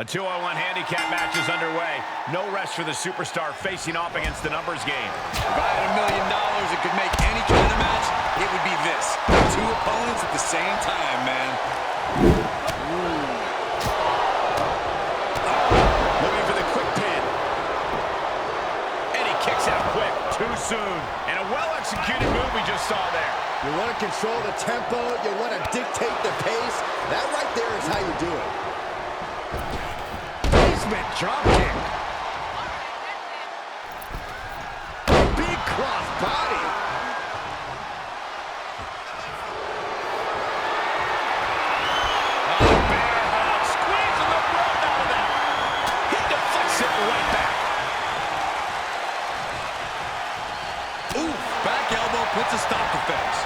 A 2-on-1 handicap match is underway. No rest for the superstar facing off against the numbers game. If I had $1 million and could make any kind of match, it would be this. Two opponents at the same time, man. Looking for the quick pin. And he kicks out quick. Too soon. And a well-executed move we just saw there. You want to control the tempo. You want to dictate the pace. That right there is how you do it. Drop kick. Big cross body. Oh, bear hug. Squeezing the breath out of that. He deflects it right back. Ooh, back elbow puts a stop to things.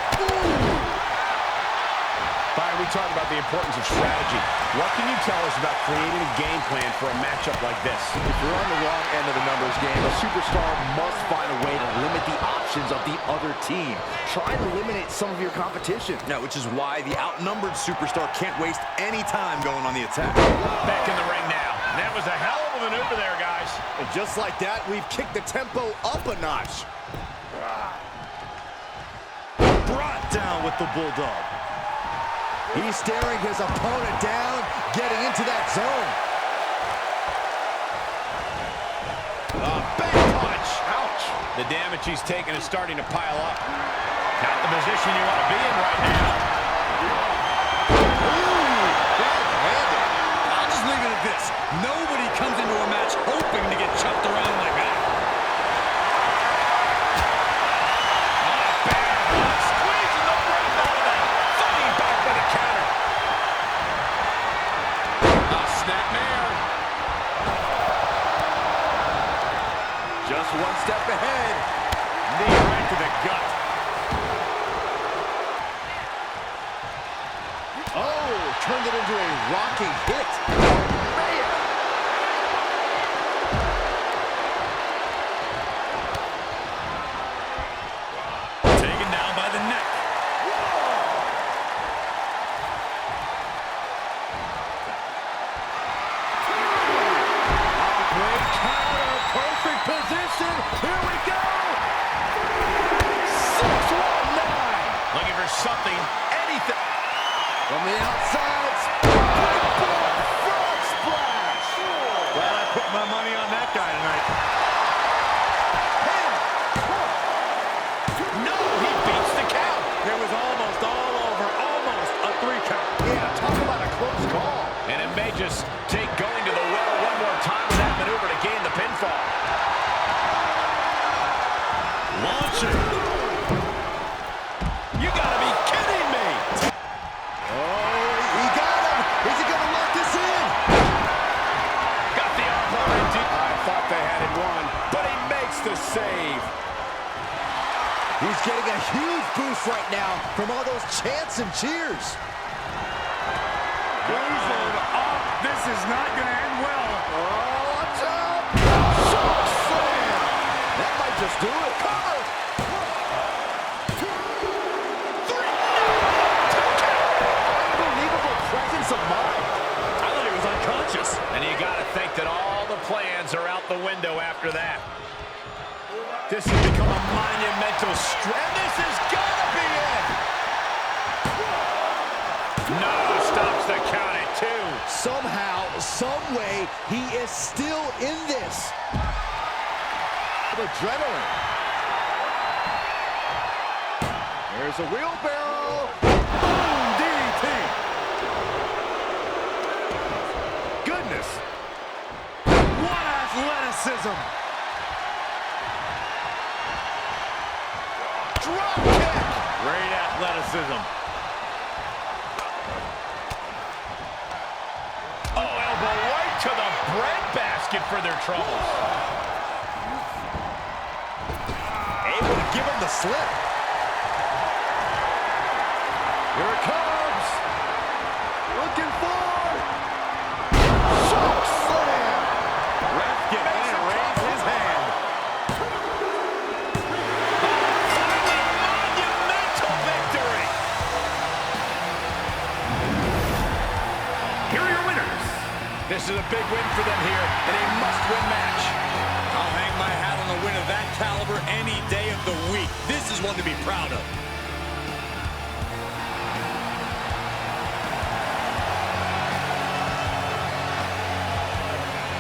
Byron, we talked about the importance of strategy. What can you tell us about creating a game plan for a matchup like this? If you're on the wrong end of the numbers game, a superstar must find a way to limit the options of the other team. Try to eliminate some of your competition. No, which is why the outnumbered superstar can't waste any time going on the attack. Back in the ring now. That was a hell of a maneuver there, guys. And just like that, we've kicked the tempo up a notch. Brought down with the Bulldog. He's staring his opponent down, getting into that zone. Big punch. Ouch. The damage he's taken is starting to pile up. Not the position you want to be in right now. Ooh, bad-handed. I'll just leave it at this. Nobody comes into a match hoping to get chucked around like that. Just one step ahead. Knee right to the gut. Oh, turned it into a rocking hit. Man. Taken down by the neck. Great counter, perfect position. Here we go. 619. Looking for something, anything. From the outside, front splash. Well, I put my money on that guy tonight. No, he beats the count. It was almost all over, almost a 3 count. Yeah, talk about a close call. And it may just take going to the well one more time with that maneuver to gain the pinfall. Launching. You gotta be kidding me. Oh, he got him. Is he gonna lock this in? Got the armbar in deep. I thought they had it won, but he makes the save. He's getting a huge boost right now from all those chants and cheers. This is not going to end well. Oh, watch out. Choke slam. That might just do it. Cover. 1, 2, 3. Unbelievable presence of mind. I thought he was unconscious. And you gotta think that all the plans are out the window after that. This has become a monumental and this is gotta be it. No, stops the count at 2. Somehow, some way, he is still in this. Adrenaline. There's a wheelbarrow. Boom, DDT. Goodness. What athleticism. Drop kick. Great athleticism. Oh, elbow right to the breadbasket for their troubles. Able to give him the slip. Here it comes. Looking for. Choke slam. Ref getting ready to raise his hand. Monumental victory. Here are your winners, This is a big win for them here in a must-win match. I'll hang my hat on a win of that caliber any day of the week. This is one to be proud of.